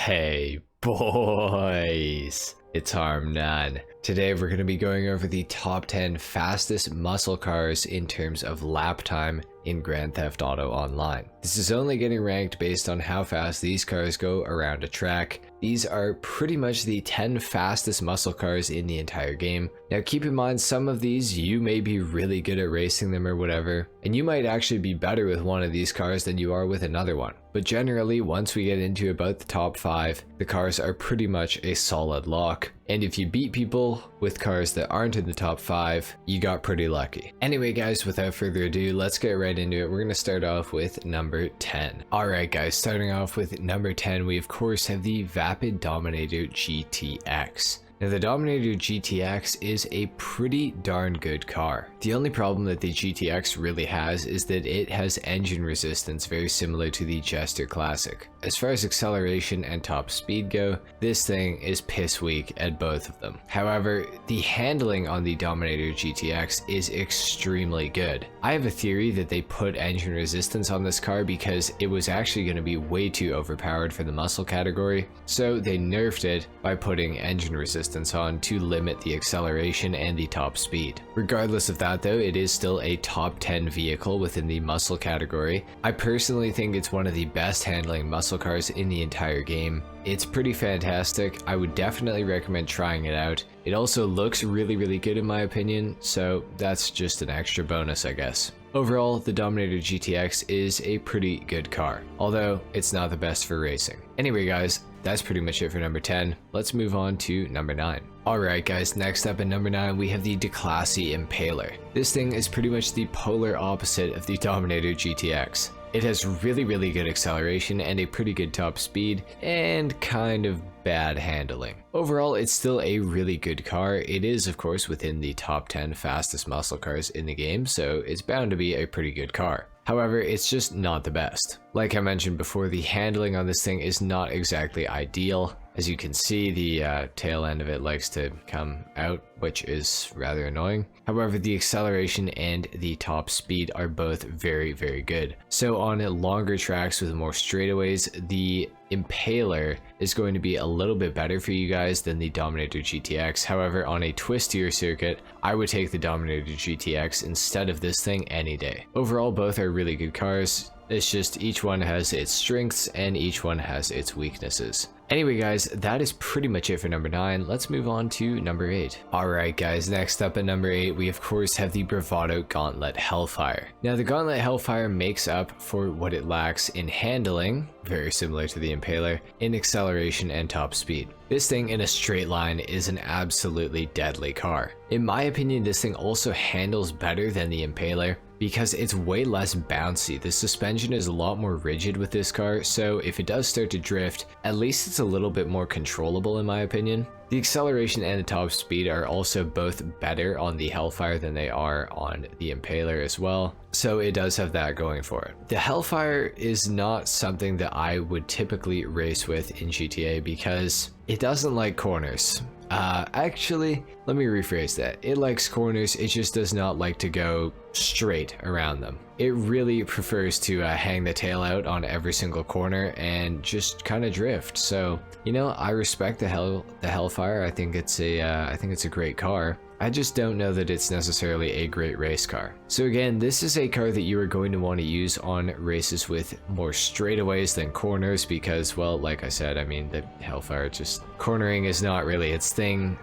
Hey boys, it's HarmNone. Today we're going to be going over the top 10 fastest muscle cars in terms of lap time in Grand Theft Auto Online. This is only getting ranked based on how fast these cars go around a track. These are pretty much the 10 fastest muscle cars in the entire game. Now keep in mind, some of these you may be really good at racing them or whatever, and you might actually be better with one of these cars than you are with another one. But generally, once we get into about the top 5, the cars are pretty much a solid lock. And if you beat people with cars that aren't in the top 5, you got pretty lucky. Anyway guys, without further ado, let's get right into it. We're going to start off with number 10. Alright guys, starting off with number 10, we of course have the Vapid Dominator GTX. Now the Dominator GTX is a pretty darn good car. The only problem that the GTX really has is that it has engine resistance very similar to the Jester Classic. As far as acceleration and top speed go, this thing is piss weak at both of them. However, the handling on the Dominator GTX is extremely good. I have a theory that they put engine resistance on this car because it was actually going to be way too overpowered for the muscle category, so they nerfed it by putting engine resistance on to limit the acceleration and the top speed. Regardless of that though, it is still a top 10 vehicle within the muscle category. I personally think it's one of the best handling muscle cars in the entire game. It's pretty fantastic. I would definitely recommend trying it out. It also looks really good in my opinion, so that's just an extra bonus, I guess. Overall, the Dominator GTX is a pretty good car, although it's not the best for racing. Anyway guys, that's pretty much it for number 10. Let's move on to number 9. Alright guys, next up at number 9 we have the Declasse Impaler. This thing is pretty much the polar opposite of the Dominator GTX. It has really good acceleration and a pretty good top speed and kind of bad handling. Overall, it's still a really good car. It is of course within the top 10 fastest muscle cars in the game, so it's bound to be a pretty good car. However, it's just not the best. Like I mentioned before, the handling on this thing is not exactly ideal. As you can see, the tail end of it likes to come out, which is rather annoying. However, the acceleration and the top speed are both very good. So on longer tracks with more straightaways, the Impaler is going to be a little bit better for you guys than the Dominator GTX. However, on a twistier circuit, I would take the Dominator GTX instead of this thing any day. Overall, both are really good cars. It's just each one has its strengths and each one has its weaknesses. Anyway guys, that is pretty much it for number 9. Let's move on to number 8. Alright guys, next up at number 8, we of course have the Bravado Gauntlet Hellfire. Now the Gauntlet Hellfire makes up for what it lacks in handling, very similar to the Impaler, in acceleration and top speed. This thing in a straight line is an absolutely deadly car. In my opinion, this thing also handles better than the Impaler, because it's way less bouncy. The suspension is a lot more rigid with this car, so if it does start to drift, at least it's a little bit more controllable in my opinion. The acceleration and the top speed are also both better on the Hellfire than they are on the Impaler as well, so it does have that going for it. The Hellfire is not something that I would typically race with in GTA because it doesn't like corners. Actually, let me rephrase that. It likes corners, it just does not like to go straight around them. It really prefers to hang the tail out on every single corner and just kind of drift. So, you know, I respect the Hellfire. I think it's a great car. I just don't know that it's necessarily a great race car. So again, this is a car that you are going to want to use on races with more straightaways than corners because, well, like I said, I mean, the Hellfire, just cornering is not really its thing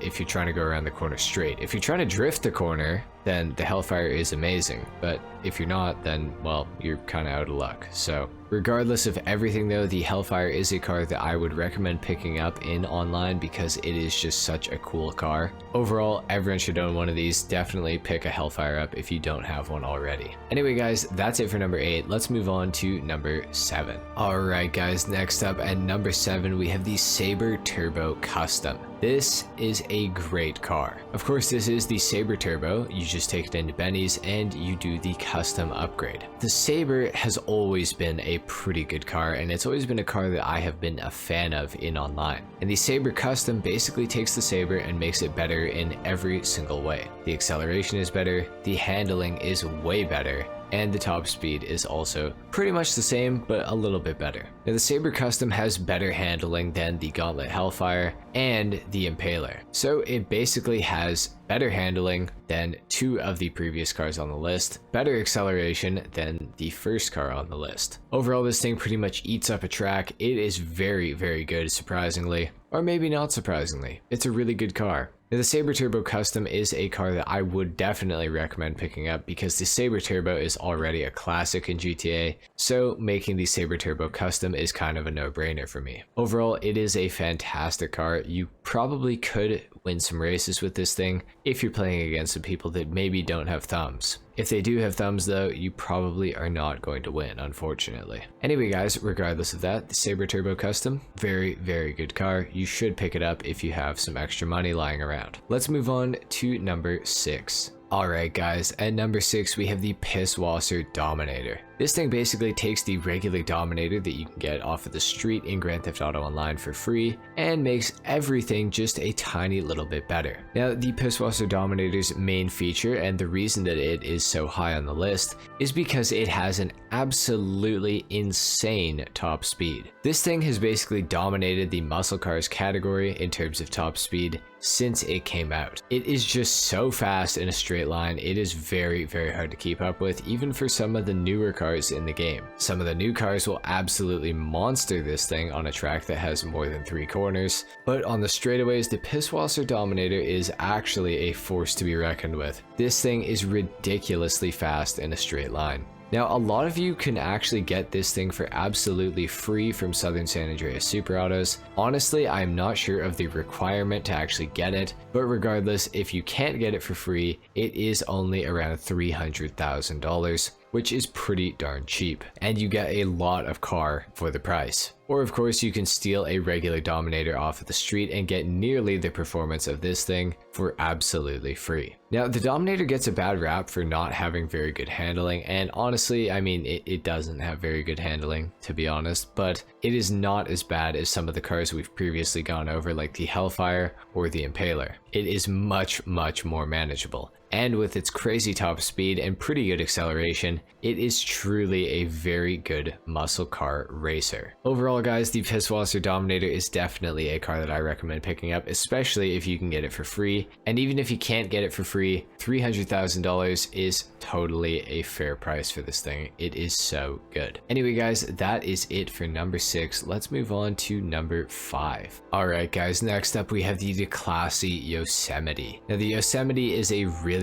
if you're trying to go around the corner straight. If you're trying to drift the corner, then the Hellfire is amazing. But if you're not, then, well, you're kind of out of luck. So regardless of everything though, the Hellfire is a car that I would recommend picking up in online because it is just such a cool car. Overall, everyone should own one of these. Definitely pick a Hellfire up if you don't have one already. Anyway guys, that's it for number 8. Let's move on to number 7. Alright guys, next up at number 7 we have the Saber Turbo Custom. This is a great car. Of course, this is the Saber Turbo. You just take it into Benny's and you do the custom upgrade. The Saber has always been a pretty good car, and it's always been a car that I have been a fan of in online. And the Saber Custom basically takes the Saber and makes it better in every single way. The acceleration is better, the handling is way better, and the top speed is also pretty much the same, but a little bit better. Now the Saber Custom has better handling than the Gauntlet Hellfire and the Impaler, so it basically has better handling than 2 of the previous cars on the list, better acceleration than the first car on the list. Overall, this thing pretty much eats up a track. It is very, very good, surprisingly, or maybe not surprisingly. It's a really good car. Now, the Saber Turbo Custom is a car that I would definitely recommend picking up because the Saber Turbo is already a classic in GTA, so making the Saber Turbo Custom is kind of a no-brainer for me. Overall, it is a fantastic car. You probably could win some races with this thing if you're playing against some people that maybe don't have thumbs. If they do have thumbs though, you probably are not going to win, unfortunately. Anyway guys, regardless of that, the Saber Turbo Custom, very, very good car. You should pick it up if you have some extra money lying around. Let's move on to number 6. Alright guys, at number 6 we have the Pisswasser Dominator. This thing basically takes the regular Dominator that you can get off of the street in Grand Theft Auto Online for free and makes everything just a tiny little bit better. Now the Pisswasser Dominator's main feature, and the reason that it is so high on the list, is because it has an absolutely insane top speed. This thing has basically dominated the muscle cars category in terms of top speed since it came out. It is just so fast in a straight line. It is very, very hard to keep up with, even for some of the newer cars in the game. Some of the new cars will absolutely monster this thing on a track that has more than 3 corners, but on the straightaways, the Pisswasser Dominator is actually a force to be reckoned with. This thing is ridiculously fast in a straight line. Now, a lot of you can actually get this thing for absolutely free from Southern San Andreas Super Autos. Honestly, I'm not sure of the requirement to actually get it, but regardless, if you can't get it for free, it is only around $300,000, which is pretty darn cheap, and you get a lot of car for the price. Or of course, you can steal a regular Dominator off of the street and get nearly the performance of this thing for absolutely free. Now, the Dominator gets a bad rap for not having very good handling, and honestly, I mean, it doesn't have very good handling, to be honest, but it is not as bad as some of the cars we've previously gone over, like the Hellfire or the Impaler. It is much, much more manageable. And with its crazy top speed and pretty good acceleration, it is truly a very good muscle car racer. Overall guys, the Pisswasser Dominator is definitely a car that I recommend picking up, especially if you can get it for free. And even if you can't get it for free, $300,000 is totally a fair price for this thing. It is so good. Anyway guys, that is it for number 6. Let's move on to number 5. Alright guys, next up we have the Declasse Yosemite. Now the Yosemite is a really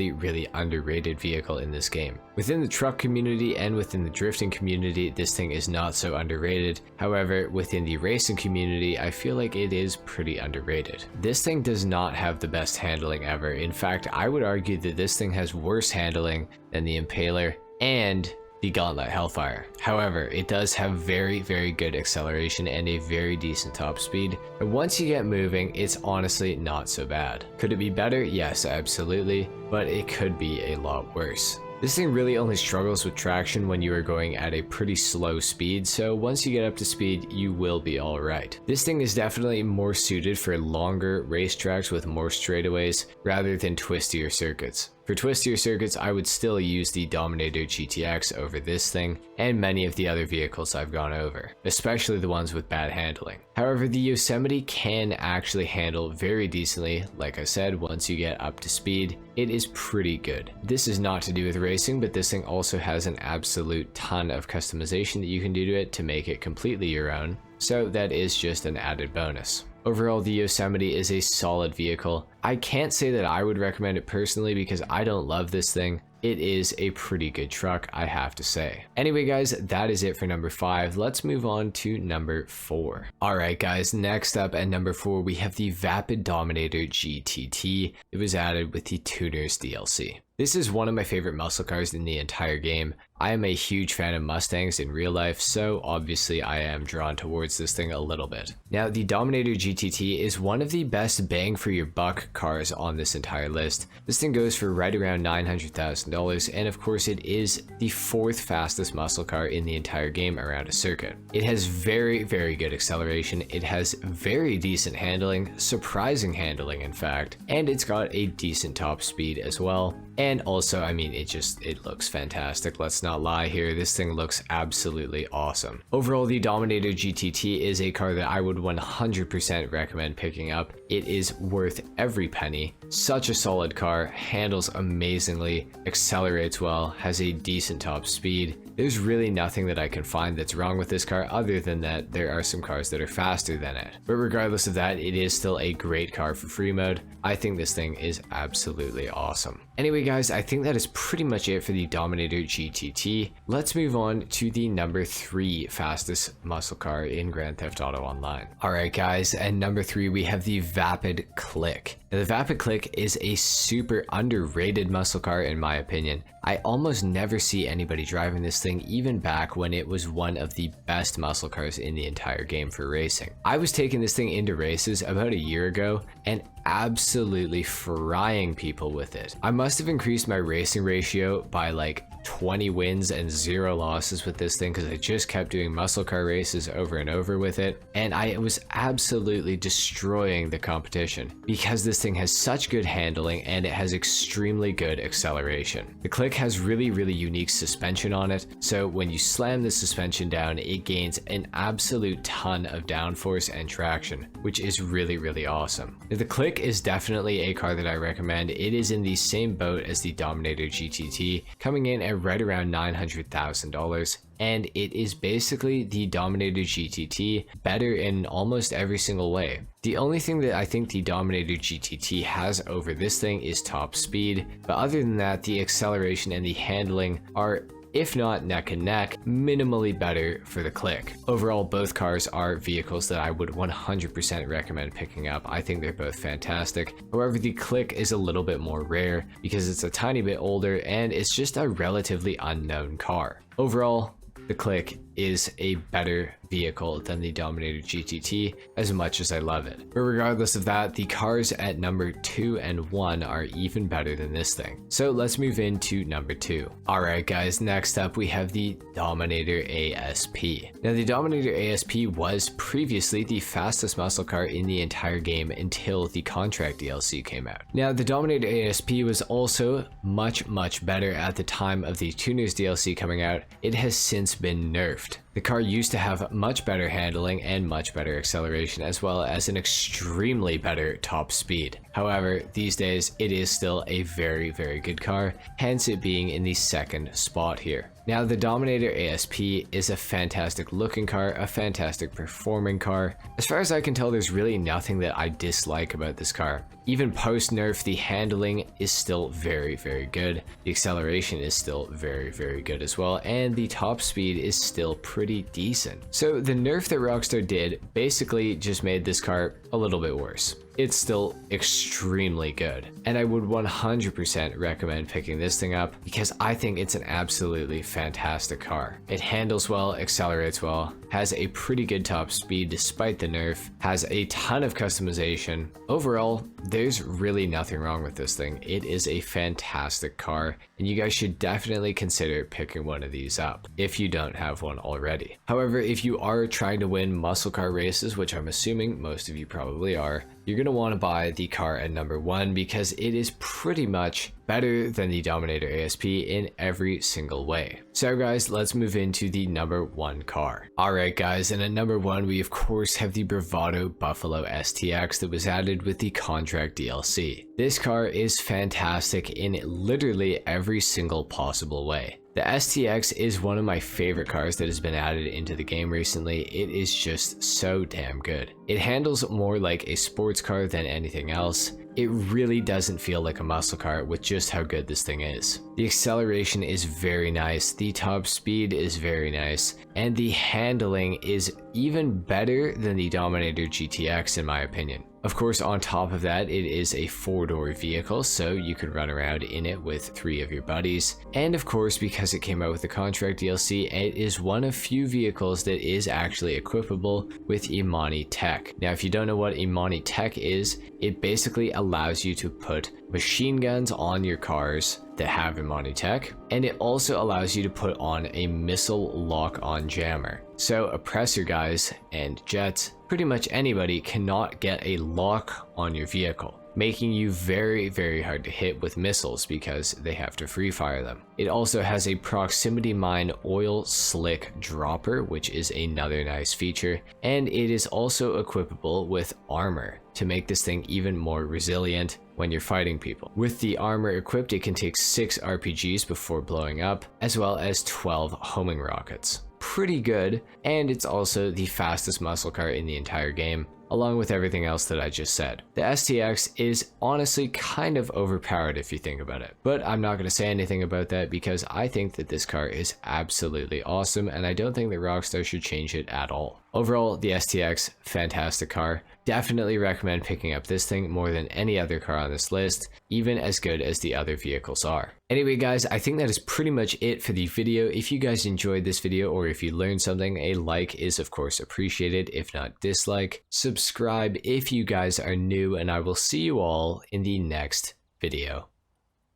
underrated vehicle in this game. Within the truck community and within the drifting community, this thing is not so underrated. However, within the racing community, I feel like it is pretty underrated. This thing does not have the best handling ever. In fact, I would argue that this thing has worse handling than the Impaler and the Gauntlet Hellfire. However, it does have very good acceleration and a very decent top speed. And once you get moving, it's honestly not so bad. Could it be better? Yes, absolutely, but it could be a lot worse. This thing really only struggles with traction when you are going at a pretty slow speed, so once you get up to speed, you will be alright. This thing is definitely more suited for longer racetracks with more straightaways rather than twistier circuits. For twistier circuits, I would still use the Dominator GTX over this thing and many of the other vehicles I've gone over, especially the ones with bad handling. However, the Yosemite can actually handle very decently. Like I said, once you get up to speed, it is pretty good. This is not to do with racing, but this thing also has an absolute ton of customization that you can do to it to make it completely your own, so that is just an added bonus. Overall, the Yosemite is a solid vehicle. I can't say that I would recommend it personally because I don't love this thing. It is a pretty good truck, I have to say. Anyway guys, that is it for number 5. Let's move on to number 4. Alright guys, next up at number 4 we have the Vapid Dominator GTT. It was added with the Tuners DLC. This is one of my favorite muscle cars in the entire game. I am a huge fan of Mustangs in real life, so obviously I am drawn towards this thing a little bit. Now, the Dominator GTT is one of the best bang for your buck cars on this entire list. This thing goes for right around $900,000, and of course it is the 4th fastest muscle car in the entire game around a circuit. It has very good acceleration, it has very decent handling, surprising handling in fact, and it's got a decent top speed as well. And also, I mean, it looks fantastic. Let's not lie here. This thing looks absolutely awesome. Overall, the Dominator GTT is a car that I would 100% recommend picking up. It is worth every penny. Such a solid car, handles amazingly, accelerates well, has a decent top speed. There's really nothing that I can find that's wrong with this car other than that there are some cars that are faster than it. But regardless of that, it is still a great car for free mode. I think this thing is absolutely awesome. Anyway guys, I think that is pretty much it for the Dominator GTT. Let's move on to the number 3 fastest muscle car in Grand Theft Auto Online. Alright guys, and number 3 we have the Vapid Click. Now the Vapid Click is a super underrated muscle car in my opinion. I almost never see anybody driving this thing even back when it was one of the best muscle cars in the entire game for racing. I was taking this thing into races about a year ago and absolutely frying people with it. I must have increased my racing ratio by like 20 wins and 0 losses with this thing because I just kept doing muscle car races over and over with it, and I was absolutely destroying the competition because this thing has such good handling and it has extremely good acceleration. The Click has really unique suspension on it, so when you slam the suspension down it gains an absolute ton of downforce and traction, which is really awesome. Now, the Click is definitely a car that I recommend. It is in the same boat as the Dominator GTT, coming in at right around $900,000, and it is basically the Dominator GTT better in almost every single way. The only thing that I think the Dominator GTT has over this thing is top speed, but other than that, the acceleration and the handling are, if not neck and neck, minimally better for the Click. Overall, both cars are vehicles that I would 100% recommend picking up. I think they're both fantastic. However, the Click is a little bit more rare because it's a tiny bit older and it's just a relatively unknown car. Overall, the Click is a better vehicle than the Dominator GTT, as much as I love it. But regardless of that, the cars at number 2 and 1 are even better than this thing. So let's move into number 2. Alright guys, next up we have the Dominator ASP. Now the Dominator ASP was previously the fastest muscle car in the entire game until the Contract DLC came out. Now the Dominator ASP was also much better at the time of the Tuners DLC coming out. It has since been nerfed. The car used to have much better handling and much better acceleration, as well as an extremely better top speed. However, these days it is still a very good car, hence it being in the second spot here. Now the Dominator ASP is a fantastic looking car, a fantastic performing car. As far as I can tell, there's really nothing that I dislike about this car. Even post nerf, the handling is still very good. The acceleration is still very good as well, and the top speed is still pretty decent. So the nerf that Rockstar did basically just made this car a little bit worse. It's still extremely good, and I would 100% recommend picking this thing up because I think it's an absolutely fantastic car. It handles well, accelerates well, has a pretty good top speed despite the nerf, has a ton of customization. Overall, there's really nothing wrong with this thing. It is a fantastic car, and you guys should definitely consider picking one of these up if you don't have one already. However, if you are trying to win muscle car races, which I'm assuming most of you probably are, you're going to want to buy the car at number 1 because it is pretty much better than the Dominator ASP in every single way. So guys, let's move into the number 1 car. Alright guys, and at number 1 we of course have the Bravado Buffalo STX that was added with the Contract DLC. This car is fantastic in literally every single possible way. The STX is one of my favorite cars that has been added into the game recently. It is just so damn good. It handles more like a sports car than anything else. It really doesn't feel like a muscle car with just how good this thing is. The acceleration is very nice, the top speed is very nice, and the handling is even better than the Dominator GTX in my opinion. Of course, on top of that, it is a 4-door vehicle, so you can run around in it with 3 of your buddies. And of course, because it came out with the Contract DLC, it is one of few vehicles that is actually equipable with Imani Tech. Now, if you don't know what Imani Tech is, it basically allows you to put machine guns on your cars that have Imani Tech, and it also allows you to put on a missile lock-on jammer. So oppressor guys and jets, pretty much anybody cannot get a lock on your vehicle, making you very, very hard to hit with missiles because they have to free fire them. It also has a proximity mine oil slick dropper, which is another nice feature, and it is also equipable with armor to make this thing even more resilient when you're fighting people. With the armor equipped, it can take 6 RPGs before blowing up, as well as 12 homing rockets. Pretty good, and it's also the fastest muscle car in the entire game, along with everything else that I just said. The STX is honestly kind of overpowered if you think about it, but I'm not going to say anything about that because I think that this car is absolutely awesome, and I don't think that Rockstar should change it at all. Overall, the STX, fantastic car. Definitely recommend picking up this thing more than any other car on this list, even as good as the other vehicles are. Anyway guys, I think that is pretty much it for the video. If you guys enjoyed this video or if you learned something, a like is of course appreciated, if not dislike. Subscribe if you guys are new, and I will see you all in the next video.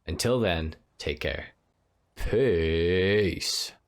Until then, take care. Peace.